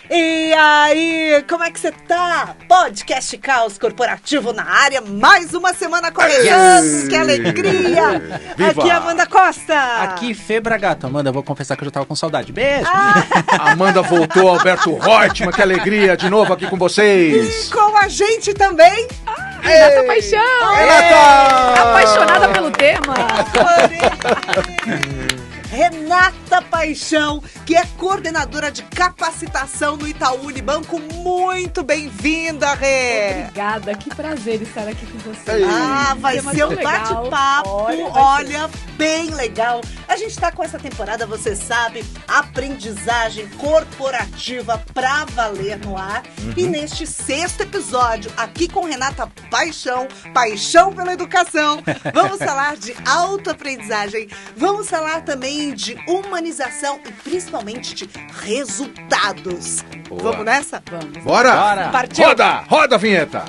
E aí, como é que você tá? Podcast Caos Corporativo na área, mais uma semana começando, que alegria! Viva! Aqui Amanda Costa! Aqui Fê Bragato. Amanda, vou confessar que eu já tava com saudade. Beijo! Amanda voltou, Alberto Reutemann, que alegria, de novo aqui com vocês! E com a gente também... Renata Paixão! Renata! Apaixonada pelo tema! Renata Paixão, que é coordenadora de capacitação no Itaú Unibanco. Muito bem-vinda, Rê! Obrigada, que prazer estar aqui com você. Vai ser um bate-papo, olha, bem legal. A gente tá com essa temporada, você sabe, aprendizagem corporativa pra valer no ar. E neste 6º episódio, aqui com Renata Paixão, paixão pela educação, vamos falar de autoaprendizagem, vamos falar também de humanização e principalmente de resultados. Boa. Vamos nessa? Vamos. Bora! Partiu! Roda a vinheta!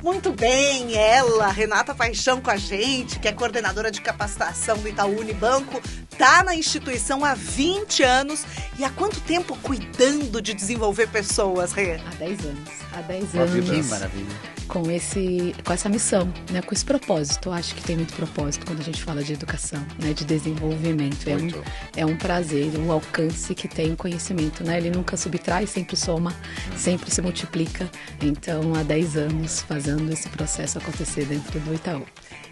Muito bem, ela, Renata Paixão com a gente, que é coordenadora de capacitação do Itaú Unibanco, tá na instituição há 20 anos e há quanto tempo cuidando de desenvolver pessoas, Rê? Há 10 anos. Há 10 Maravilha. Que anos. maravilha. Com essa missão, né? Com esse propósito. Eu acho que tem muito propósito quando a gente fala de educação, né? De desenvolvimento. Muito. É um prazer, um alcance que tem o conhecimento, né? Ele nunca subtrai, sempre soma, sempre se multiplica. Então, há 10 anos fazendo esse processo acontecer dentro do Itaú.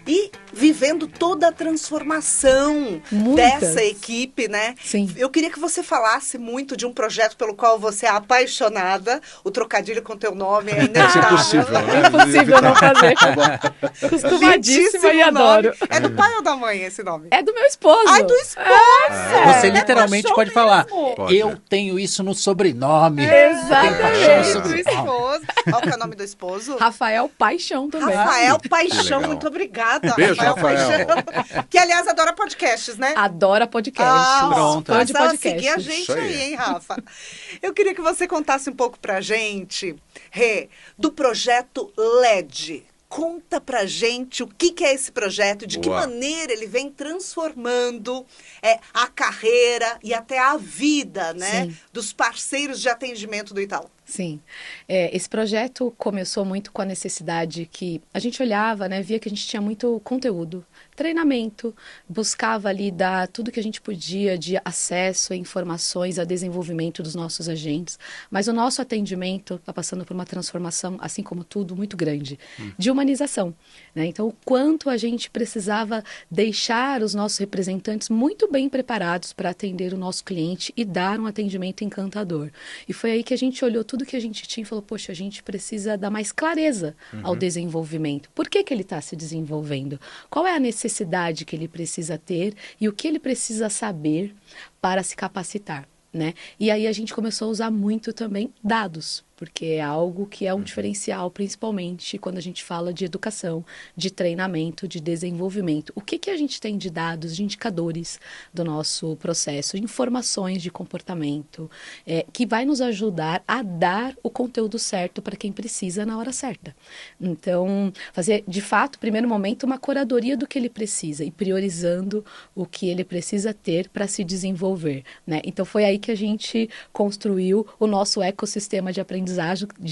E vivendo toda a transformação Muitas. dessa equipe, né? Sim. Eu queria que você falasse muito de um projeto pelo qual você é apaixonada. O trocadilho com teu nome é inevitável. Impossível, né? É impossível não fazer. Tá bom. Costumadíssima e Lindíssimo adoro. nome. É do pai ou da mãe esse nome? É do meu esposo. Ai, do esposo! Você literalmente paixão pode falar, mesmo. Pode. eu tenho isso no sobrenome. Exatamente. Eu tenho paixão no Do sobrenome. esposo. Qual que é o nome do esposo? Rafael Paixão também. Rafael Que Paixão, legal. muito obrigada. Beijo, Rafael. Paixão. Que, aliás, adora podcasts, né? Adora podcast. Pronto. Fã de Passa a podcast. seguir a gente Isso aí. aí, hein, Rafa? Eu queria que você contasse um pouco pra gente, Rê, do projeto LED. Conta pra gente o que é esse projeto, de que Boa. maneira ele vem transformando a carreira e até a vida, né, Sim. dos parceiros de atendimento do Itaú. Sim. Esse projeto começou muito com a necessidade que a gente olhava, né, via que a gente tinha muito conteúdo, treinamento, buscava ali dar tudo que a gente podia de acesso a informações, a desenvolvimento dos nossos agentes, mas o nosso atendimento está passando por uma transformação, assim como tudo, muito grande, de humanização, né? Então, o quanto a gente precisava deixar os nossos representantes muito bem preparados para atender o nosso cliente e dar um atendimento encantador. E foi aí que a gente olhou tudo que a gente tinha e falou, poxa, a gente precisa dar mais clareza ao desenvolvimento. Por que ele está se desenvolvendo? Qual é a necessidade que ele precisa ter e o que ele precisa saber para se capacitar, né? E aí a gente começou a usar muito também dados, porque é algo que é um diferencial, principalmente quando a gente fala de educação, de treinamento, de desenvolvimento. O que a gente tem de dados, de indicadores do nosso processo, informações de comportamento, que vai nos ajudar a dar o conteúdo certo para quem precisa na hora certa. Então, fazer, de fato, primeiro momento, uma curadoria do que ele precisa e priorizando o que ele precisa ter para se desenvolver, né? Então, foi aí que a gente construiu o nosso ecossistema de aprendizagem,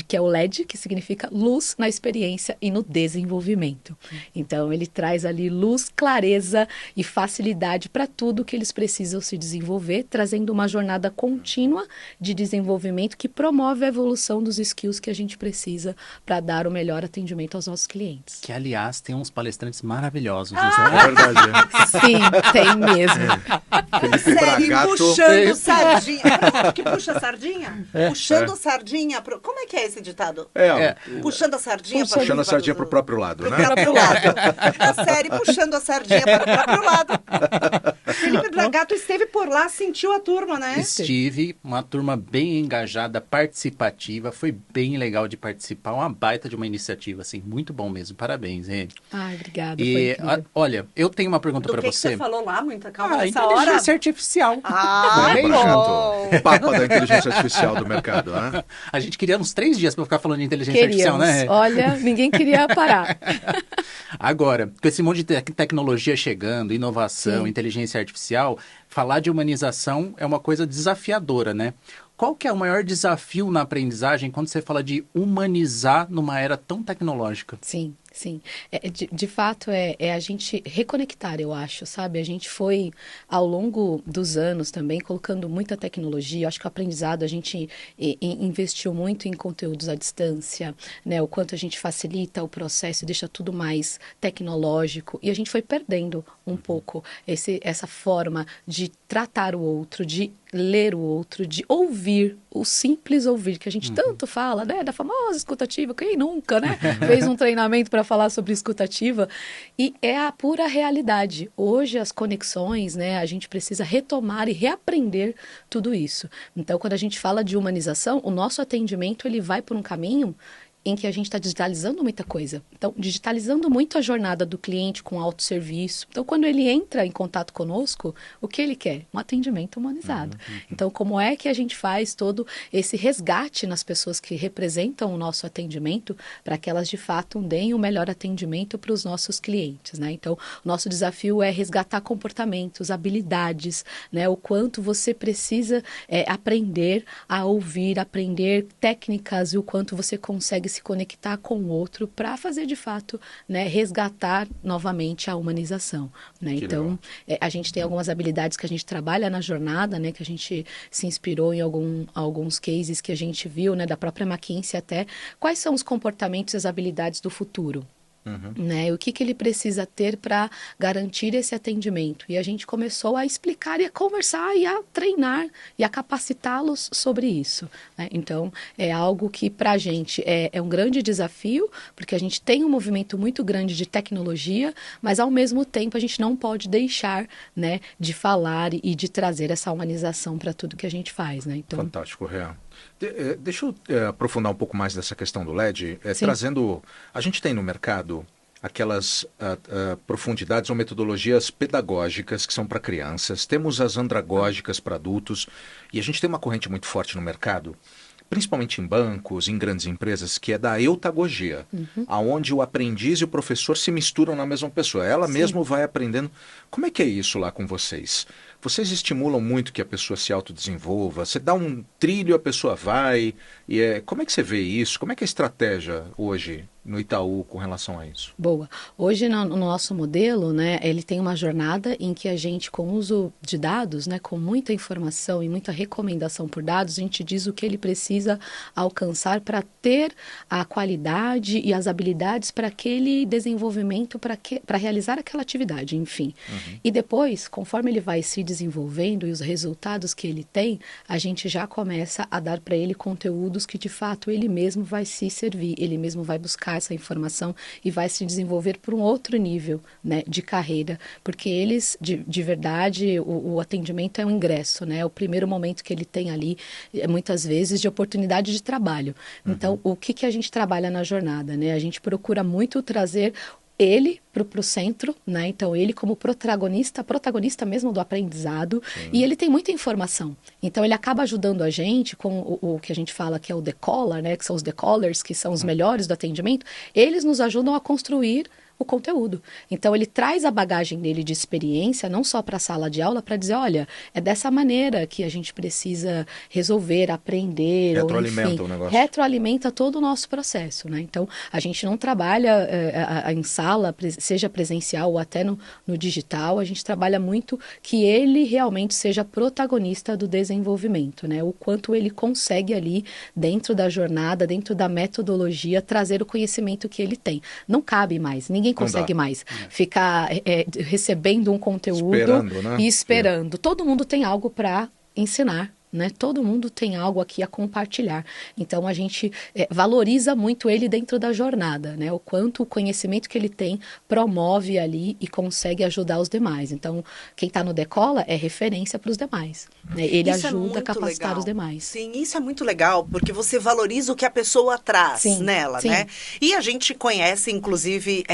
que é o LED, que significa luz na experiência e no desenvolvimento. Então, ele traz ali luz, clareza e facilidade para tudo que eles precisam se desenvolver, trazendo uma jornada contínua de desenvolvimento que promove a evolução dos skills que a gente precisa para dar o melhor atendimento aos nossos clientes. Que, aliás, tem uns palestrantes maravilhosos. É verdade. Sim, tem mesmo. Felipe Série Bragato. puxando sardinha. Que puxa sardinha? Puxando sardinha. Como é que é esse ditado? Puxando a sardinha para Puxando a sardinha pro próprio lado, né? próprio lado. A série puxando a sardinha para o próprio lado. Felipe Bragato Gato esteve por lá, sentiu a turma, né? Estive, uma turma bem engajada, participativa, foi bem legal de participar, uma baita de uma iniciativa, assim, muito bom mesmo, parabéns, hein? Ai, obrigada, foi E, incrível. olha, eu tenho uma pergunta para que você. você falou lá, muita calma nessa inteligência hora? artificial. Ah, Bom, bom. Gato. Papa da inteligência artificial do mercado, né? A gente queria uns 3 dias para ficar falando de inteligência artificial, Queríamos. né? Olha, ninguém queria parar. Agora, com esse monte de tecnologia chegando, inovação, Sim. inteligência artificial, falar de humanização é uma coisa desafiadora, né? Qual que é o maior desafio na aprendizagem quando você fala de humanizar numa era tão tecnológica? Sim, sim. De fato, é a gente reconectar, eu acho, sabe? A gente foi, ao longo dos anos também, colocando muita tecnologia. Eu acho que o aprendizado, a gente investiu muito em conteúdos à distância, né? O quanto a gente facilita o processo e deixa tudo mais tecnológico. E a gente foi perdendo um pouco essa forma de tratar o outro, de ler o outro, de ouvir, o simples ouvir, que a gente tanto fala, né? Da famosa escutativa, quem nunca, né? Fez um treinamento para falar sobre escutativa, e é a pura realidade. Hoje as conexões, né? A gente precisa retomar e reaprender tudo isso. Então, quando a gente fala de humanização, o nosso atendimento, ele vai por um caminho em que a gente está digitalizando muita coisa. Então, digitalizando muito a jornada do cliente com autosserviço. Então, quando ele entra em contato conosco, o que ele quer? Um atendimento humanizado. Então, como é que a gente faz todo esse resgate nas pessoas que representam o nosso atendimento para que elas, de fato, deem o melhor atendimento para os nossos clientes, né? Então, o nosso desafio é resgatar comportamentos, habilidades, né? O quanto você precisa aprender a ouvir, aprender técnicas e o quanto você consegue se conectar com o outro para fazer de fato, né, resgatar novamente a humanização, né? Então, a gente tem algumas habilidades que a gente trabalha na jornada, né, que a gente se inspirou em alguns cases que a gente viu, né, da própria McKinsey até. Quais são os comportamentos e as habilidades do futuro? Né? O que ele precisa ter para garantir esse atendimento? E a gente começou a explicar e a conversar e a treinar e a capacitá-los sobre isso, né? Então, é algo que para a gente é um grande desafio, porque a gente tem um movimento muito grande de tecnologia, mas ao mesmo tempo a gente não pode deixar, né, de falar e de trazer essa humanização para tudo que a gente faz, né? Então, Fantástico, Real. Deixa eu aprofundar um pouco mais dessa questão do LED, trazendo... A gente tem no mercado aquelas profundidades ou metodologias pedagógicas que são para crianças, temos as andragógicas para adultos, e a gente tem uma corrente muito forte no mercado, principalmente em bancos, em grandes empresas, que é da eutagogia, aonde o aprendiz e o professor se misturam na mesma pessoa. Ela mesmo vai aprendendo. Como é que é isso lá com vocês? Vocês estimulam muito que a pessoa se autodesenvolva? Você dá um trilho, a pessoa vai? Como é que você vê isso? Como é que é a estratégia hoje no Itaú com relação a isso? Boa. Hoje, no nosso modelo, né, ele tem uma jornada em que a gente, com o uso de dados, né, com muita informação e muita recomendação por dados, a gente diz o que ele precisa alcançar para ter a qualidade e as habilidades para aquele desenvolvimento, para realizar aquela atividade, enfim. E depois, conforme ele vai se desenvolvendo e os resultados que ele tem, a gente já começa a dar para ele conteúdos que, de fato, ele mesmo vai se servir, ele mesmo vai buscar essa informação e vai se desenvolver por um outro nível, né, de carreira, porque eles, de verdade, o atendimento é um ingresso, né, é o primeiro momento que ele tem ali, muitas vezes, de oportunidade de trabalho. Então, o que a gente trabalha na jornada, né? A gente procura muito trazer ele para o centro, né? Então ele como protagonista mesmo do aprendizado. E ele tem muita informação. Então ele acaba ajudando a gente com o que a gente fala que é o decoller, né? Que são os decallers, que são os melhores do atendimento. Eles nos ajudam a construir o conteúdo. Então ele traz a bagagem dele de experiência, não só para a sala de aula, para dizer, olha, é dessa maneira que a gente precisa resolver, aprender, Retroalimenta ou enfim, o negócio. retroalimenta todo o nosso processo, né? Então a gente não trabalha em sala, seja presencial ou até no digital, a gente trabalha muito que ele realmente seja protagonista do desenvolvimento, né? O quanto ele consegue ali, dentro da jornada, dentro da metodologia, trazer o conhecimento que ele tem. Não cabe mais, ninguém consegue mais ficar recebendo um conteúdo esperando, né? e esperando. Todo mundo tem algo para ensinar, né? Todo mundo tem algo aqui a compartilhar. Então, a gente valoriza muito ele dentro da jornada, né? O quanto o conhecimento que ele tem promove ali e consegue ajudar os demais. Então, quem está no Decola é referência para os demais, né? Ele Isso ajuda a capacitar legal. os demais. Sim, isso é muito legal, porque você valoriza o que a pessoa traz nela, né? E a gente conhece, inclusive,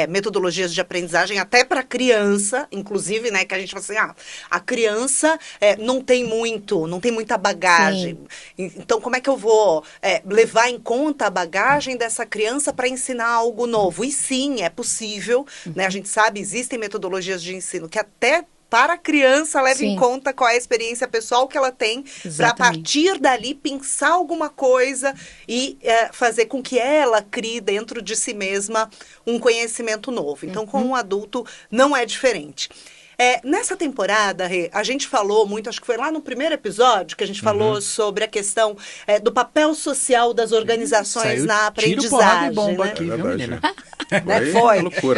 metodologias de aprendizagem até para criança, inclusive, né? Que a gente fala assim, a criança não tem muita bagagem. Sim. Então, como é que eu vou levar em conta a bagagem dessa criança para ensinar algo novo? E sim, é possível, né? A gente sabe, existem metodologias de ensino que até para a criança leva em conta qual é a experiência pessoal que ela tem, para a partir dali pensar alguma coisa e fazer com que ela crie dentro de si mesma um conhecimento novo. Então, com um adulto não é diferente. Nessa temporada, Rê, a gente falou muito, acho que foi lá no primeiro episódio que a gente falou sobre a questão do papel social das organizações na aprendizagem. Bomba né? aqui, viu, menina?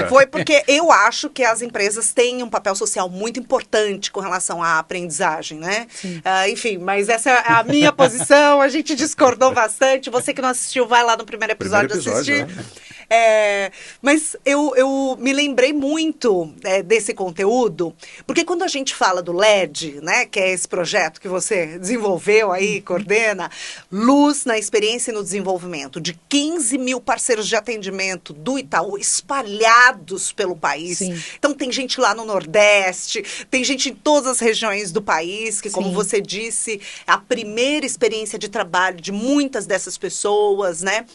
Foi porque eu acho que as empresas têm um papel social muito importante com relação à aprendizagem, né? Enfim, mas essa é a minha posição, a gente discordou bastante. Você que não assistiu, vai lá no primeiro episódio assistir. Né? Mas eu me lembrei muito desse conteúdo, porque quando a gente fala do LED, né, que é esse projeto que você desenvolveu aí, coordena, Luz na Experiência e no Desenvolvimento, de 15 mil parceiros de atendimento do Itaú, espalhados pelo país. Sim. Então tem gente lá no Nordeste, tem gente em todas as regiões do país, que como você disse, é a primeira experiência de trabalho de muitas dessas pessoas, né?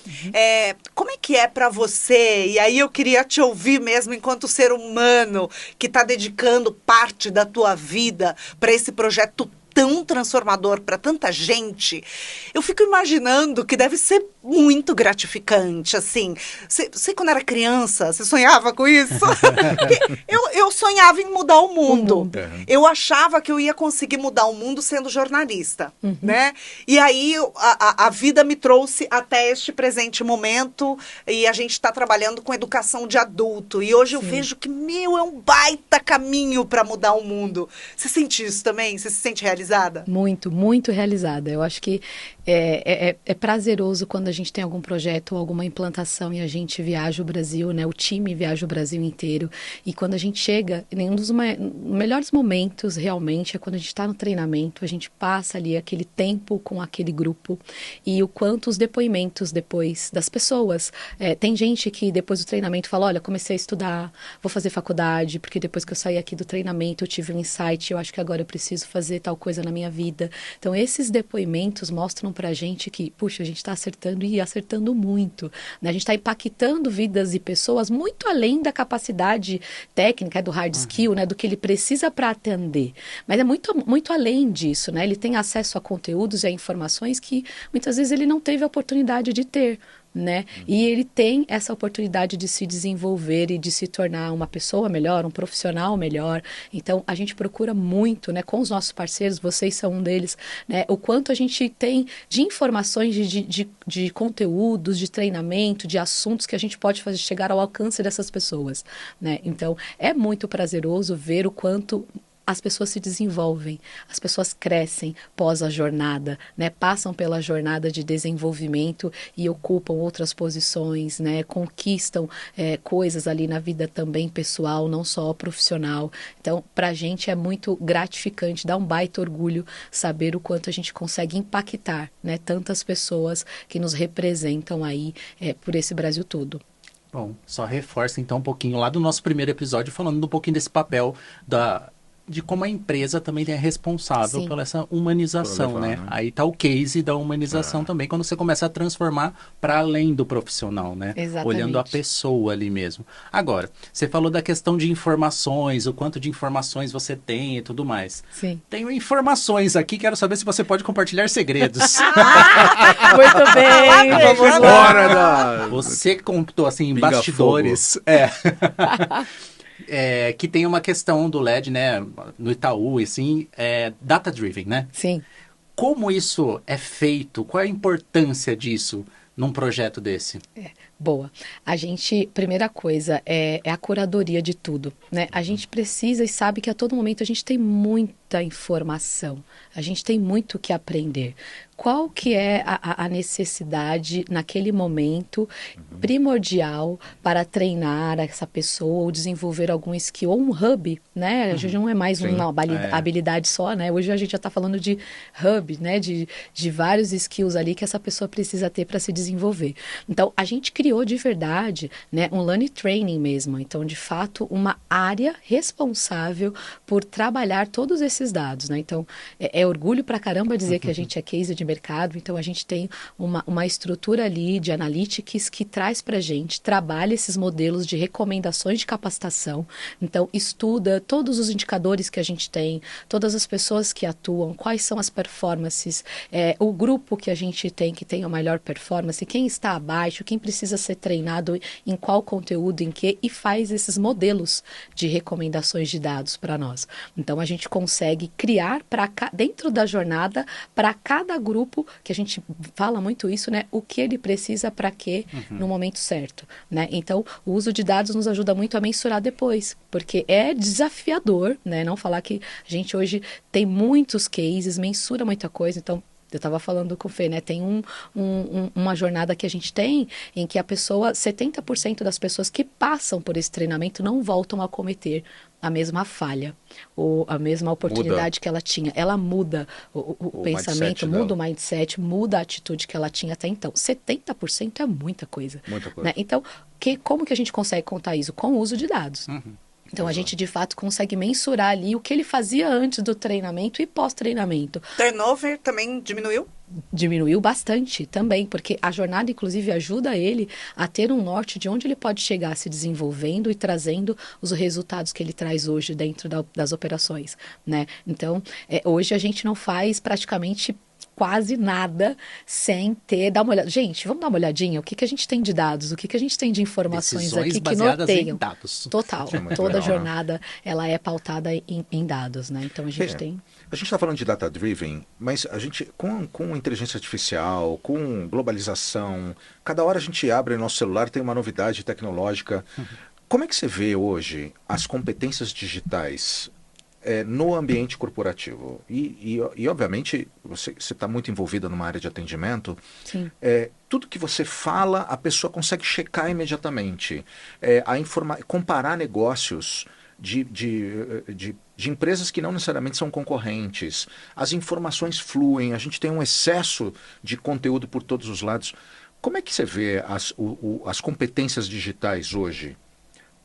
Como é que é para você? E aí eu queria te ouvir mesmo enquanto ser humano que está dedicando parte da tua vida para esse projeto tão transformador para tanta gente. Eu fico imaginando que deve ser muito gratificante, assim. Você quando era criança, você sonhava com isso? eu sonhava em mudar o mundo. Eu achava que eu ia conseguir mudar o mundo sendo jornalista, né? E aí a vida me trouxe até este presente momento e a gente está trabalhando com educação de adulto. E hoje eu vejo que, é um baita caminho para mudar o mundo. Você sente isso também? Você se sente realizada? Muito, muito realizada. Eu acho que é prazeroso quando a gente tem algum projeto ou alguma implantação e a gente viaja o Brasil, né? O time viaja o Brasil inteiro. E quando a gente chega, um dos melhores momentos realmente é quando a gente está no treinamento, a gente passa ali aquele tempo com aquele grupo e o quanto os depoimentos depois das pessoas. Tem gente que depois do treinamento fala, olha, comecei a estudar, vou fazer faculdade, porque depois que eu saí aqui do treinamento eu tive um insight, eu acho que agora eu preciso fazer tal coisa na minha vida. Então, esses depoimentos mostram pra gente que, puxa, a gente está acertando e acertando muito, né? A gente está impactando vidas e pessoas muito além da capacidade técnica, do hard skill, né? Do que ele precisa para atender. Mas é muito, muito além disso, né? Ele tem acesso a conteúdos e a informações que muitas vezes ele não teve a oportunidade de ter, né? E ele tem essa oportunidade de se desenvolver e de se tornar uma pessoa melhor, um profissional melhor. Então, a gente procura muito, né, com os nossos parceiros, vocês são um deles, né, o quanto a gente tem de informações, de conteúdos, de treinamento, de assuntos que a gente pode fazer chegar ao alcance dessas pessoas, né? Então, é muito prazeroso ver o quanto as pessoas se desenvolvem, as pessoas crescem pós a jornada, né? Passam pela jornada de desenvolvimento e ocupam outras posições, né? Conquistam coisas ali na vida também pessoal, não só profissional. Então, para a gente é muito gratificante, dá um baita orgulho saber o quanto a gente consegue impactar, né? Tantas pessoas que nos representam aí por esse Brasil todo. Bom, só reforça então um pouquinho lá do nosso primeiro episódio, falando um pouquinho desse papel de como a empresa também é responsável por essa humanização, né? Aí tá o case da humanização também, quando você começa a transformar para além do profissional, né? Exatamente. Olhando a pessoa ali mesmo. Agora, você falou da questão de informações, o quanto de informações você tem e tudo mais. Sim. Tenho informações aqui, quero saber se você pode compartilhar segredos. Muito bem, vamos lá. Você contou assim em bastidores. Que tem uma questão do LED, né, no Itaú, assim, data-driven, né? Sim. Como isso é feito? Qual é a importância disso num projeto desse? Boa. A gente, primeira coisa, é a curadoria de tudo, né? A gente precisa e sabe que a todo momento a gente tem muita informação, a gente tem muito o que aprender. Qual que é a necessidade naquele momento primordial para treinar essa pessoa ou desenvolver algum skill ou um hub, né? Hoje não é mais uma habilidade só, né? Hoje a gente já está falando de hub, né? De vários skills ali que essa pessoa precisa ter para se desenvolver. Então, a gente criou de verdade, né? Um learning training mesmo. Então, de fato, uma área responsável por trabalhar todos esses dados, né? Então, é orgulho pra caramba dizer que a gente é case de mercado. Então, a gente tem uma estrutura ali de analytics que traz pra gente, trabalha esses modelos de recomendações de capacitação. Então, estuda todos os indicadores que a gente tem, todas as pessoas que atuam, quais são as performances, o grupo que a gente tem que tem a melhor performance, quem está abaixo, quem precisa ser treinado em qual conteúdo, em que, e faz esses modelos de recomendações de dados para nós. Então, a gente consegue criar dentro da jornada, para cada grupo, que a gente fala muito isso, né? O que ele precisa para quê no momento certo, né? Então, o uso de dados nos ajuda muito a mensurar depois, porque é desafiador, né? Não falar que a gente hoje tem muitos cases, mensura muita coisa, então eu estava falando com o Fê, né? Tem uma jornada que a gente tem em que a pessoa, 70% das pessoas que passam por esse treinamento não voltam a cometer a mesma falha ou a mesma oportunidade que ela tinha. Ela muda o pensamento, muda o mindset, muda a atitude que ela tinha até então. 70% é muita coisa. Muita coisa. Né? Então, como que a gente consegue contar isso? Com o uso de dados. Então, a gente, de fato, consegue mensurar ali o que ele fazia antes do treinamento e pós-treinamento. Turnover também diminuiu? Diminuiu bastante também, porque a jornada, inclusive, ajuda ele a ter um norte de onde ele pode chegar se desenvolvendo e trazendo os resultados que ele traz hoje dentro das operações, né? Então, hoje a gente não faz praticamente quase nada sem dar uma olhada. Gente, vamos dar uma olhadinha. O que a gente tem de dados? O que a gente tem de informações decisões aqui que norteiam? Em dados. Total. Toda jornada, ela é pautada em dados, né? Então, a gente tem... A gente está falando de data-driven, mas a gente, com inteligência artificial, com globalização, cada hora a gente abre nosso celular, tem uma novidade tecnológica. Como é que você vê hoje as competências digitais no ambiente corporativo? E obviamente, você está muito envolvida numa área de atendimento. Sim. Tudo que você fala, a pessoa consegue checar imediatamente. Comparar negócios de empresas que não necessariamente são concorrentes. As informações fluem, a gente tem um excesso de conteúdo por todos os lados. Como é que você vê as competências digitais hoje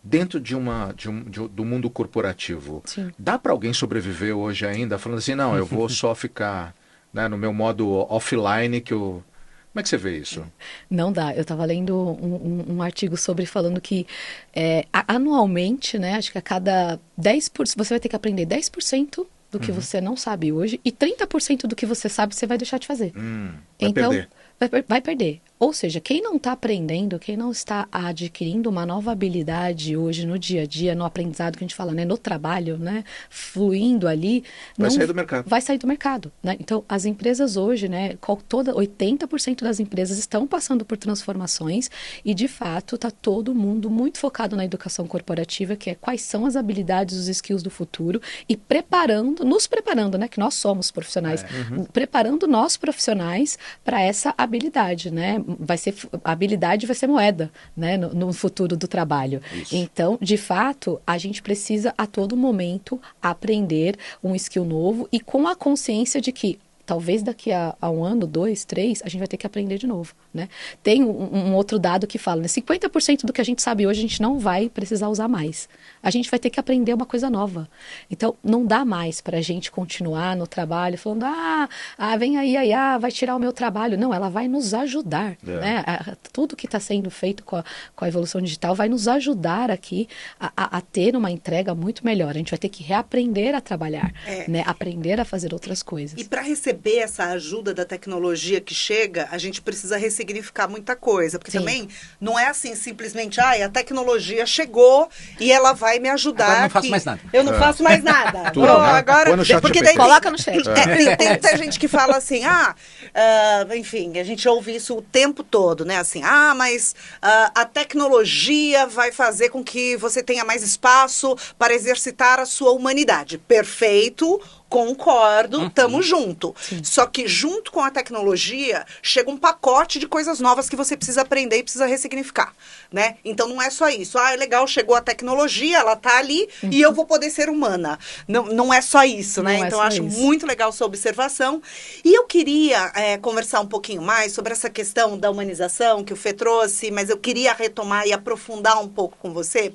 dentro do mundo corporativo? Sim. Dá para alguém sobreviver hoje ainda falando assim, não, eu vou só ficar, né, no meu modo offline que eu... Como é que você vê isso? Não dá. Eu estava lendo um artigo falando que anualmente, né, acho que a cada 10%, você vai ter que aprender 10% do que você não sabe hoje e 30% do que você sabe você vai deixar de fazer. Perder. Vai perder. Ou seja, quem não está aprendendo, quem não está adquirindo uma nova habilidade hoje no dia a dia, no aprendizado que a gente fala, né, no trabalho, né, fluindo ali, vai sair do mercado. Vai sair do mercado, né? Então, as empresas hoje, né, 80% das empresas estão passando por transformações e, de fato, está todo mundo muito focado na educação corporativa, que é quais são as habilidades, os skills do futuro e nos preparando, né, que nós somos profissionais, preparando nós profissionais para essa habilidade, né? A habilidade vai ser moeda, né, no futuro do trabalho. Isso. Então, de fato, a gente precisa a todo momento aprender um skill novo e com a consciência de que talvez daqui a 1 ano, 2, 3, a gente vai ter que aprender de novo, né? Tem um outro dado que fala, né? 50% do que a gente sabe hoje, a gente não vai precisar usar mais. A gente vai ter que aprender uma coisa nova. Então, não dá mais para a gente continuar no trabalho falando, vem aí, vai tirar o meu trabalho. Não, ela vai nos ajudar, né? Tudo que está sendo feito com a evolução digital vai nos ajudar aqui a ter uma entrega muito melhor. A gente vai ter que reaprender a trabalhar, né? Aprender a fazer outras coisas. E para receber receber essa ajuda da tecnologia que chega, a gente precisa ressignificar muita coisa. Porque também não é assim, simplesmente, a tecnologia chegou e ela vai me ajudar. Agora eu não faço mais nada. Eu não faço mais nada. Tudo, né? Agora, porque daí, coloca no chat. Tem muita gente que fala assim, enfim, a gente ouve isso o tempo todo, né? Assim, mas a tecnologia vai fazer com que você tenha mais espaço para exercitar a sua humanidade. Perfeito. Concordo, tamo junto. Sim. Só que junto com a tecnologia chega um pacote de coisas novas que você precisa aprender e precisa ressignificar, né? Então não é só isso. É legal, chegou a tecnologia, ela tá ali e eu vou poder ser humana. Não é só isso, né? Então eu acho muito legal sua observação. E eu queria conversar um pouquinho mais sobre essa questão da humanização que o Fê trouxe, mas eu queria retomar e aprofundar um pouco com você,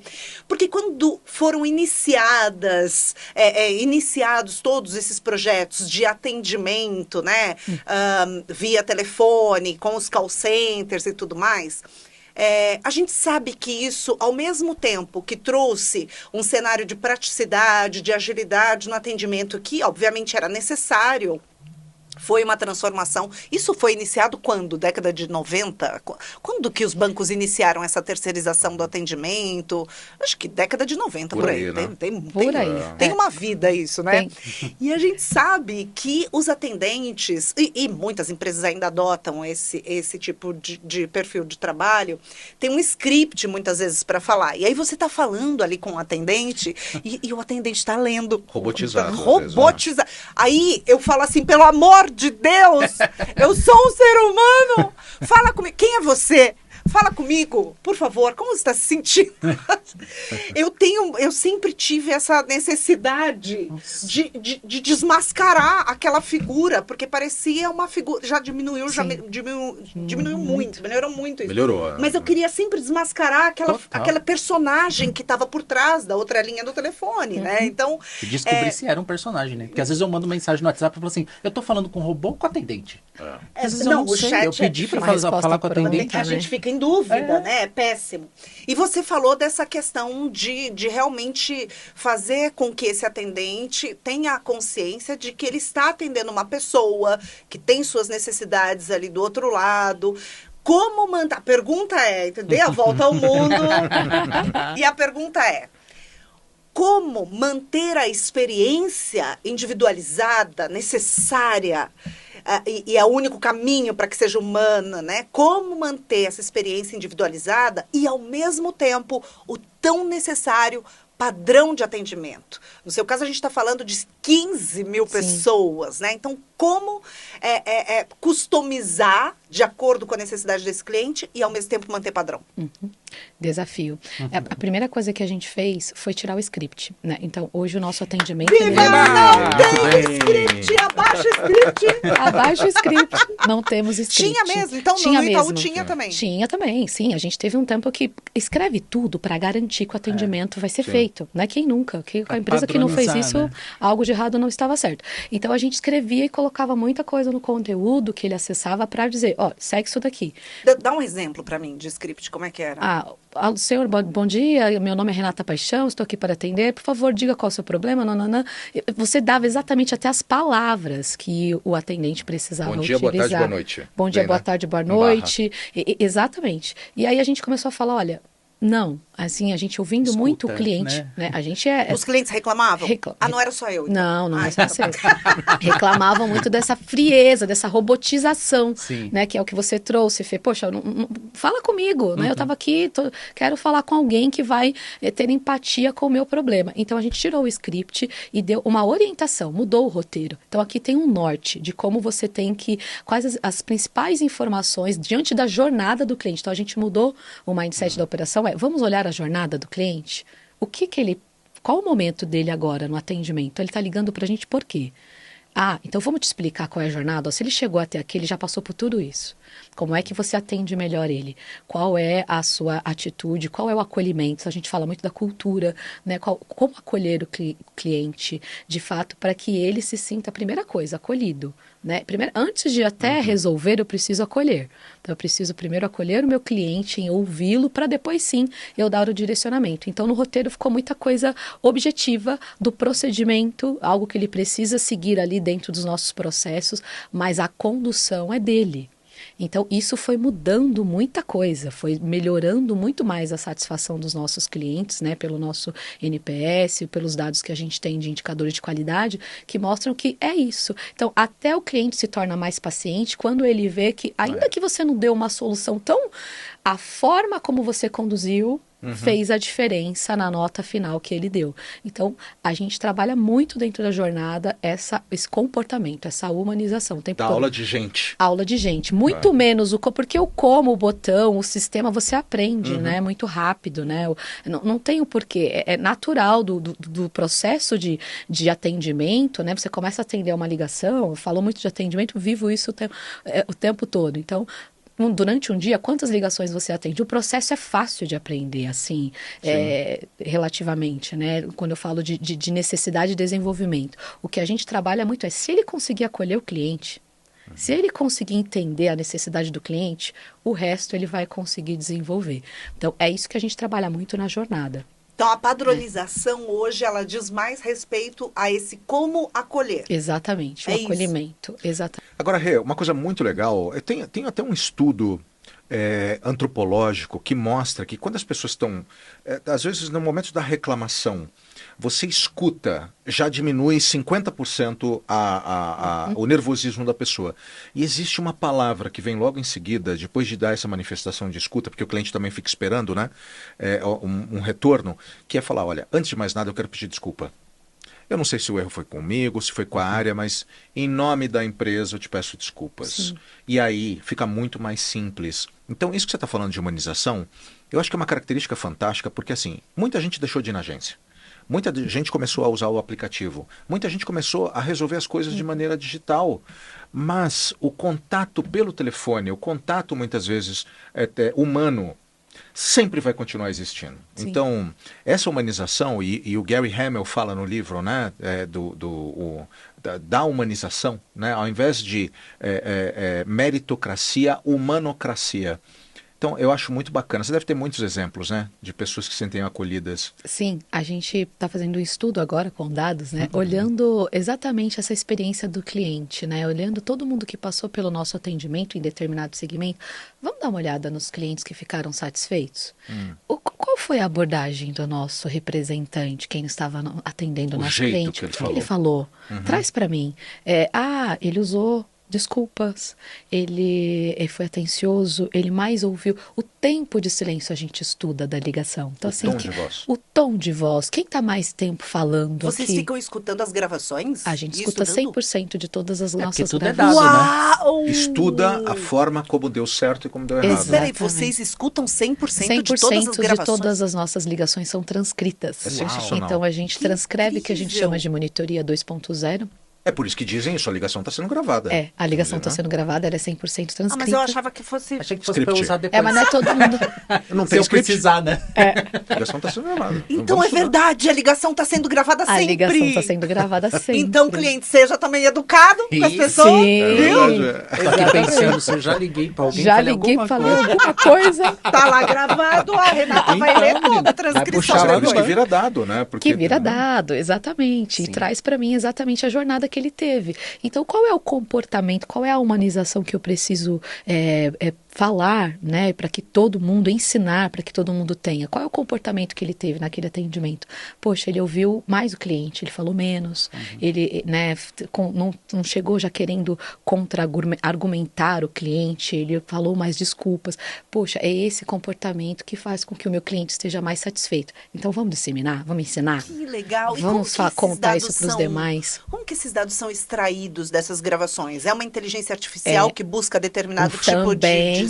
porque quando foram iniciados todos esses projetos de atendimento, né, via telefone, com os call centers e tudo mais, a gente sabe que isso, ao mesmo tempo que trouxe um cenário de praticidade, de agilidade no atendimento, que obviamente era necessário, foi uma transformação. Isso foi iniciado quando? Década de 90? Quando que os bancos iniciaram essa terceirização do atendimento? Acho que década de 90, por aí. Né? Tem uma vida isso, né? Tem. E a gente sabe que os atendentes, e muitas empresas ainda adotam esse tipo de perfil de trabalho, tem um script muitas vezes para falar. E aí você está falando ali com o atendente e o atendente está lendo. Robotizado. Aí eu falo assim, pelo amor de Deus, eu sou um ser humano, fala comigo, quem é você? Fala comigo, por favor, como você está se sentindo? Eu sempre tive essa necessidade de desmascarar aquela figura, porque parecia uma figura, já diminuiu muito, melhorou muito isso. Melhorou. Mas eu queria sempre desmascarar aquela personagem que estava por trás da outra linha do telefone, né? Então, e descobrir se era um personagem, né? Porque às vezes eu mando mensagem no WhatsApp e falo assim, eu tô falando com um robô ou com atendente? Às vezes eu não sei, eu pedi para falar com o atendente. A gente fica em dúvida, né? É péssimo. E você falou dessa questão de realmente fazer com que esse atendente tenha a consciência de que ele está atendendo uma pessoa que tem suas necessidades ali do outro lado. Como mandar? A pergunta dê a volta ao mundo. E a pergunta como manter a experiência individualizada, necessária, e é o único caminho para que seja humana, né? Como manter essa experiência individualizada e, ao mesmo tempo, o tão necessário padrão de atendimento. No seu caso, a gente está falando de 15 mil pessoas, né? Então, como customizar de acordo com a necessidade desse cliente e, ao mesmo tempo, manter padrão? Desafio. A primeira coisa que a gente fez foi tirar o script, né? Então, hoje o nosso atendimento... Não tem script! Abaixa o script! Abaixa o script. Não temos script. Tinha mesmo? Então, no Itaú tinha também? Tinha também, sim. A gente teve um tempo que escreve tudo para garantir que o atendimento vai ser feito. Né? Quem nunca? A empresa que não fez isso, né? Algo de errado não estava certo. Então, a gente escrevia e colocava muita coisa no conteúdo que ele acessava para dizer, segue isso daqui. Dá um exemplo para mim de script, como é que era? Senhor, bom dia, meu nome é Renata Paixão, estou aqui para atender, por favor, diga qual é o seu problema, Você dava exatamente até as palavras que o atendente precisava utilizar. Bom dia, boa tarde, boa noite. Bom dia, boa tarde, boa noite. Exatamente. E aí a gente começou a falar, olha, não, assim, a gente ouvindo muito o cliente, né? A gente Os clientes reclamavam? Não era só eu. Então. Não é só você. Reclamavam muito dessa frieza, dessa robotização, né? Que é o que você trouxe, Fê. Poxa, fala comigo, né? Eu estava aqui, quero falar com alguém que vai ter empatia com o meu problema. Então, a gente tirou o script e deu uma orientação, mudou o roteiro. Então, aqui tem um norte de como você tem que... Quais as principais informações diante da jornada do cliente. Então, a gente mudou o mindset da operação. Vamos olhar a jornada do cliente? Qual o momento dele agora no atendimento? Ele está ligando para a gente por quê? Então vamos te explicar qual é a jornada. Se ele chegou até aqui, ele já passou por tudo isso. Como é que você atende melhor ele? Qual é a sua atitude? Qual é o acolhimento? A gente fala muito da cultura, né? Como acolher o cliente, de fato, para que ele se sinta, a primeira coisa, acolhido. Né? Primeiro, antes de até resolver, eu preciso acolher. Então, eu preciso primeiro acolher o meu cliente, em ouvi-lo, para depois sim eu dar o direcionamento. Então, no roteiro ficou muita coisa objetiva do procedimento, algo que ele precisa seguir ali dentro dos nossos processos, mas a condução é dele. Então, isso foi mudando muita coisa, foi melhorando muito mais a satisfação dos nossos clientes, né, pelo nosso NPS, pelos dados que a gente tem de indicadores de qualidade, que mostram que é isso. Então, até o cliente se torna mais paciente quando ele vê que, ainda que você não deu uma solução tão... A forma como você conduziu fez a diferença na nota final que ele deu. Então, a gente trabalha muito dentro da jornada esse comportamento, essa humanização. Da aula de gente. Aula de gente. Muito menos porque o como, o botão, o sistema, você aprende, né? Muito rápido, né? Não tem o porquê. É natural do processo de atendimento, né? Você começa a atender uma ligação, eu falo muito de atendimento, vivo isso o tempo todo. Então, durante um dia, quantas ligações você atende? O processo é fácil de aprender, assim, relativamente, né? Quando eu falo de necessidade de desenvolvimento. O que a gente trabalha muito é se ele conseguir acolher o cliente, se ele conseguir entender a necessidade do cliente, o resto ele vai conseguir desenvolver. Então, é isso que a gente trabalha muito na jornada. Então, a padronização hoje, ela diz mais respeito a esse como acolher. Exatamente, o acolhimento. Exatamente. Agora, Rê, uma coisa muito legal, eu tenho até um estudo antropológico que mostra que quando as pessoas estão, às vezes no momento da reclamação, você escuta, já diminui 50% o nervosismo da pessoa. E existe uma palavra que vem logo em seguida, depois de dar essa manifestação de escuta, porque o cliente também fica esperando, né, um retorno, que é falar, olha, antes de mais nada eu quero pedir desculpa. Eu não sei se o erro foi comigo, se foi com a área, mas em nome da empresa eu te peço desculpas. Sim. E aí fica muito mais simples. Então, isso que você está falando de humanização, eu acho que é uma característica fantástica, porque assim, muita gente deixou de ir na agência. Muita gente começou a usar o aplicativo. Muita gente começou a resolver as coisas de maneira digital. Mas o contato pelo telefone, o contato muitas vezes humano, sempre vai continuar existindo. Sim. Então, essa humanização, e o Gary Hamel fala no livro, né, da humanização, né, ao invés de meritocracia, humanocracia. Então, eu acho muito bacana. Você deve ter muitos exemplos, né, de pessoas que se sentem acolhidas. Sim, a gente está fazendo um estudo agora com dados, né, olhando exatamente essa experiência do cliente, né, olhando todo mundo que passou pelo nosso atendimento em determinado segmento. Vamos dar uma olhada nos clientes que ficaram satisfeitos? Qual foi a abordagem do nosso representante, quem estava atendendo o nosso cliente? O que ele falou? Traz para mim. Ele usou desculpas, ele foi atencioso, ele mais ouviu. O tempo de silêncio a gente estuda da ligação. Então, assim, o tom de voz. Quem está mais tempo falando? Vocês ficam escutando as gravações? A gente escuta 100% de todas as nossas tudo gravações. É dado, né? Estuda a forma como deu certo e como deu errado. Peraí, vocês escutam 100% de todas as gravações? De todas as nossas ligações são transcritas. É sensacional. Então, a gente transcreve, que a gente chama de monitoria 2.0. É por isso que dizem isso, a ligação está sendo gravada. A ligação está sendo gravada, ela é 100% transcrita. Mas eu achava que fosse... Achei que fosse para usar depois. Mas não é todo mundo. Não tem se eu precisar, né? A ligação está sendo gravada. Então é verdade, a ligação está sendo gravada sempre. A ligação está sendo gravada sempre. Então o cliente seja também educado com as pessoas. Sim. Estou aqui pensando, se eu já liguei para alguém, falei alguma coisa. Tá lá gravado, a Renata vai ler toda a transcrição. Que vira dado, né? Porque, que vira dado, exatamente. Sim. E traz para mim exatamente a jornada que ele teve. Então, qual é o comportamento, qual é a humanização que eu preciso falar, né, para que todo mundo, ensinar para que todo mundo tenha? Qual é o comportamento que ele teve naquele atendimento? Poxa, ele ouviu mais o cliente, ele falou menos, ele, né, não chegou já querendo contra-argumentar o cliente, ele falou mais desculpas. Poxa, é esse comportamento que faz com que o meu cliente esteja mais satisfeito. Então, vamos disseminar, vamos ensinar? Que legal! Vamos contar isso para os demais. Como que esses dados são extraídos dessas gravações? É uma inteligência artificial que busca determinado tipo de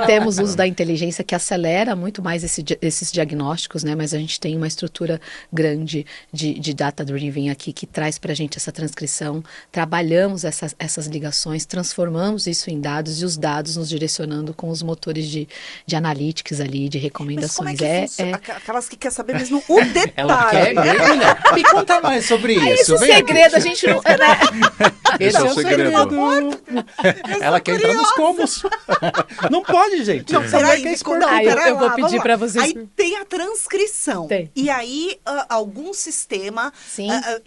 temos uso da inteligência que acelera muito mais esses diagnósticos, né? Mas a gente tem uma estrutura grande de data-driven aqui que traz para a gente essa transcrição. Trabalhamos essas ligações, transformamos isso em dados e os dados nos direcionando com os motores de analytics ali, de recomendações. Mas como é que aquelas que quer saber mesmo o detalhe. Ela quer, me conta mais sobre isso. Esse segredo a gente não... Esse é o segredo. Ela quer entrar nos combos. Não pode, gente. Não, peraí, eu vou pedir para vocês. Aí tem a transcrição. Tem. E aí algum sistema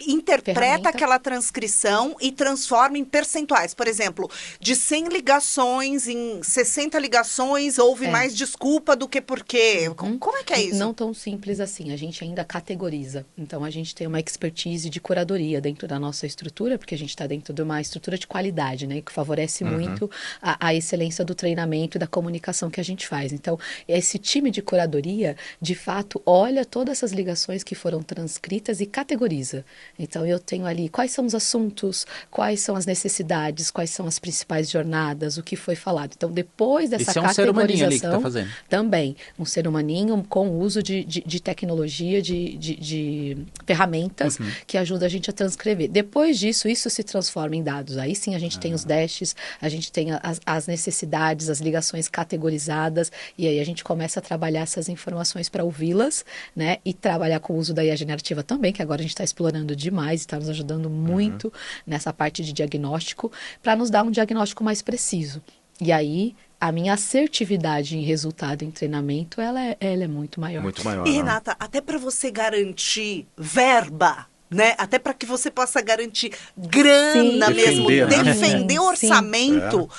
interpreta aquela transcrição e transforma em percentuais. Por exemplo, de 100 ligações, em 60 ligações houve mais desculpa do que porque. Como é que é isso? Não tão simples assim. A gente ainda categoriza. Então, a gente tem uma expertise de curadoria dentro da nossa estrutura, porque a gente está dentro de uma estrutura de qualidade, né? Que favorece muito a excelência do treinamento e da comunicação que a gente faz. Então, esse time de curadoria, de fato, olha todas essas ligações que foram transcritas e categoriza. Então, eu tenho ali quais são os assuntos, quais são as necessidades, quais são as principais jornadas, o que foi falado. Então, depois dessa categorização... Isso é um ser humaninho ali que está fazendo. Também. Um ser humaninho com o uso de tecnologia, de ferramentas que ajuda a gente a transcrever. Depois disso, isso se transforma em dados. Aí sim a gente tem os dashes, a gente tem as necessidades, as ligações categorizadas, e aí a gente começa a trabalhar essas informações para ouvi-las, né? E trabalhar com o uso da IA generativa também, que agora a gente está explorando demais, está nos ajudando muito nessa parte de diagnóstico, para nos dar um diagnóstico mais preciso. E aí, a minha assertividade em resultado em treinamento, ela é muito maior. Muito maior. E, Renata, até para você garantir verba, né? Até para que você possa garantir grana mesmo, defender orçamento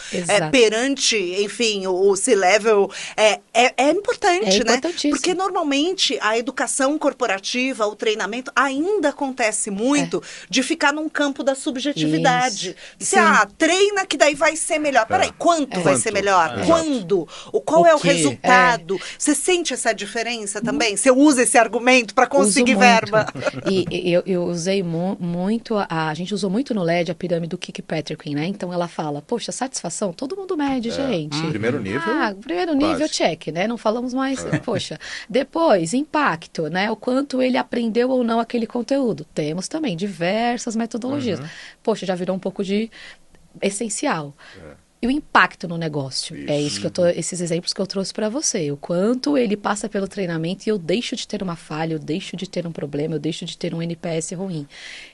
perante, enfim, o C-Level, é importante, né? Porque normalmente a educação corporativa, o treinamento, ainda acontece muito de ficar num campo da subjetividade. Se treina que daí vai ser melhor. Peraí, quanto vai ser melhor? Quando? Qual é o resultado? Você sente essa diferença também? Você usa esse argumento para conseguir verba? E eu usei muito, a gente usou muito no LED a pirâmide do Kirkpatrick, né? Então ela fala, poxa, satisfação, todo mundo mede, gente. Primeiro nível. Primeiro nível, check, né? Não falamos mais, poxa. Depois, impacto, né? O quanto ele aprendeu ou não aquele conteúdo. Temos também diversas metodologias. Poxa, já virou um pouco de essencial. E o impacto no negócio. É isso que esses exemplos que eu trouxe para você. O quanto ele passa pelo treinamento e eu deixo de ter uma falha, eu deixo de ter um problema, eu deixo de ter um NPS ruim.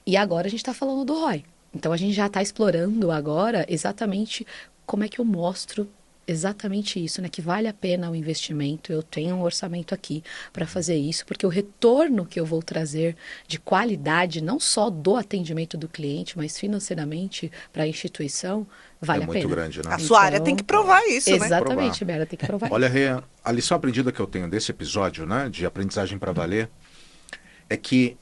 E agora a gente está falando do ROI. Então a gente já está explorando agora exatamente como é que eu mostro exatamente isso, né? Que vale a pena o investimento, eu tenho um orçamento aqui para fazer isso, porque o retorno que eu vou trazer de qualidade, não só do atendimento do cliente, mas financeiramente para a instituição, vale a pena. É muito grande, né? A sua área tem que provar isso, né? Exatamente, Bela, tem que provar isso. Olha, Rê, a lição aprendida que eu tenho desse episódio, né, de aprendizagem para valer, é que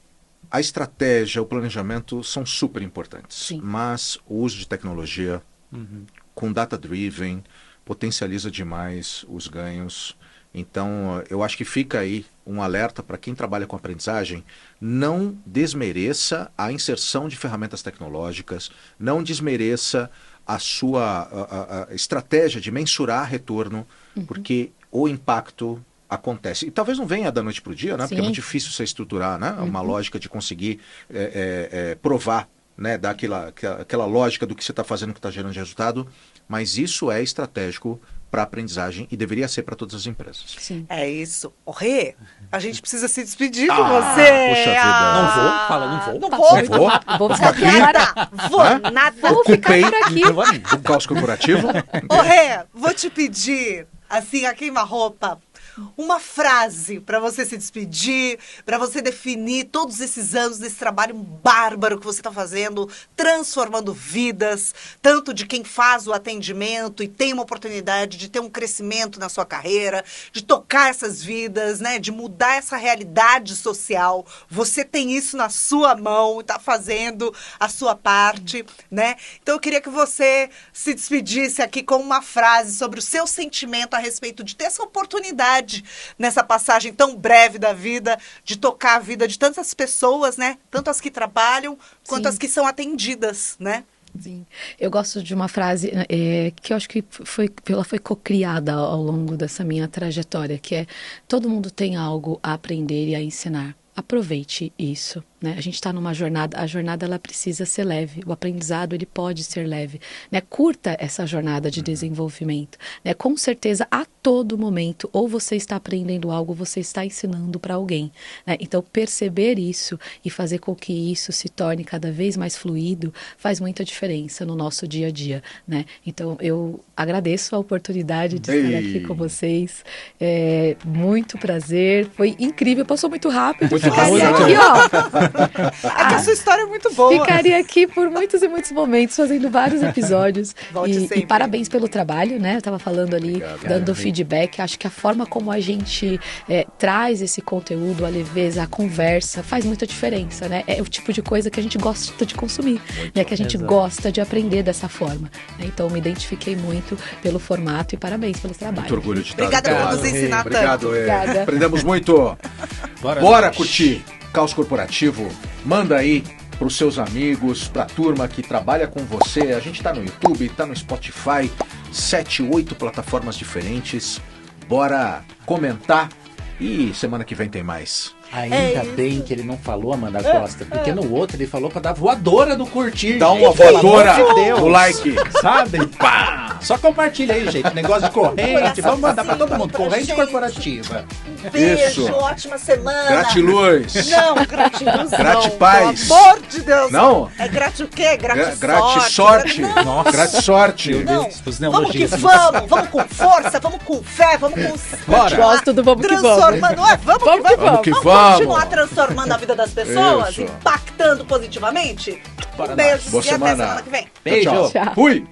a estratégia, o planejamento são super importantes, mas o uso de tecnologia com data-driven potencializa demais os ganhos. Então, eu acho que fica aí um alerta para quem trabalha com aprendizagem, não desmereça a inserção de ferramentas tecnológicas, não desmereça a sua a estratégia de mensurar retorno, porque o impacto acontece. E talvez não venha da noite para o dia, né? Porque é muito difícil você estruturar, né? Uma lógica de conseguir provar, né? Dar aquela lógica do que você está fazendo que está gerando resultado, mas isso é estratégico para a aprendizagem e deveria ser para todas as empresas. Sim. É isso. Rê, a gente precisa se despedir de você. Poxa vida. Não vou, fala, não vou. Não vou. Vou ficar aqui agora. Vou nada. Vou ficar por aqui. Um caos corporativo. Rê, vou te pedir, assim, a queima-roupa, uma frase para você se despedir, para você definir todos esses anos desse trabalho bárbaro que você está fazendo, transformando vidas, tanto de quem faz o atendimento e tem uma oportunidade de ter um crescimento na sua carreira, de tocar essas vidas, né, de mudar essa realidade social. Você tem isso na sua mão, está fazendo a sua parte, né? Então eu queria que você se despedisse aqui com uma frase sobre o seu sentimento a respeito de ter essa oportunidade nessa passagem tão breve da vida, de tocar a vida de tantas pessoas, né? Tanto as que trabalham, quanto as que são atendidas, né? Sim. Eu gosto de uma frase que eu acho que ela foi cocriada ao longo dessa minha trajetória, que é: todo mundo tem algo a aprender e a ensinar. aproveite isso, né? A gente está numa jornada, a jornada ela precisa ser leve, o aprendizado ele pode ser leve, né? Curta essa jornada de desenvolvimento, né? Com certeza, a todo momento, ou você está aprendendo algo, você está ensinando para alguém, né? Então, perceber isso e fazer com que isso se torne cada vez mais fluido faz muita diferença no nosso dia a dia, né? Então, eu agradeço a oportunidade de estar aqui com vocês, muito prazer, foi incrível, passou muito rápido. Ficaria aqui, ó. É que a sua história é muito boa. Ficaria aqui por muitos e muitos momentos, fazendo vários episódios. E parabéns pelo trabalho, né? Eu estava falando ali, dando feedback. Acho que a forma como a gente traz esse conteúdo, a leveza, a conversa, faz muita diferença, né? É o tipo de coisa que a gente gosta de consumir, né? Que a gente gosta de aprender dessa forma. Né? Então, me identifiquei muito pelo formato e parabéns pelo trabalho. Muito orgulho de estar. Obrigada por nos ensinar tanto. Obrigado, Obrigada. Aprendemos muito. Bora curtir Caos Corporativo. Manda aí pros seus amigos, pra turma que trabalha com você. A gente tá no YouTube, tá no Spotify, 7, 8 plataformas diferentes. Bora comentar e semana que vem tem mais. Ainda bem que ele não falou, Amanda Costa, porque no outro ele falou pra dar voadora no curtir. Dá uma voadora no like. Sabe? Pá! Só compartilha aí, gente. Negócio de corrente. Vamos mandar pra todo mundo. Corrente corporativa. Beijo, Isso. Ótima semana. Gratiluz. Não, gratiluz não. Gratipaz. Pelo amor de Deus. Não? É grati o quê? Gratisorte. Não. Gratisorte. Não. Os Vamos que neologismos. vamos com força, vamos com fé, vamos com... Bora. Gosto do vamos que vamos. Transformando, vamos que vamos. que Vamos vamos. continuar transformando a vida das pessoas, Isso. impactando positivamente. Bora Um beijo Boa e até semana. semana que vem. Beijo. Tchau. Tchau. Fui.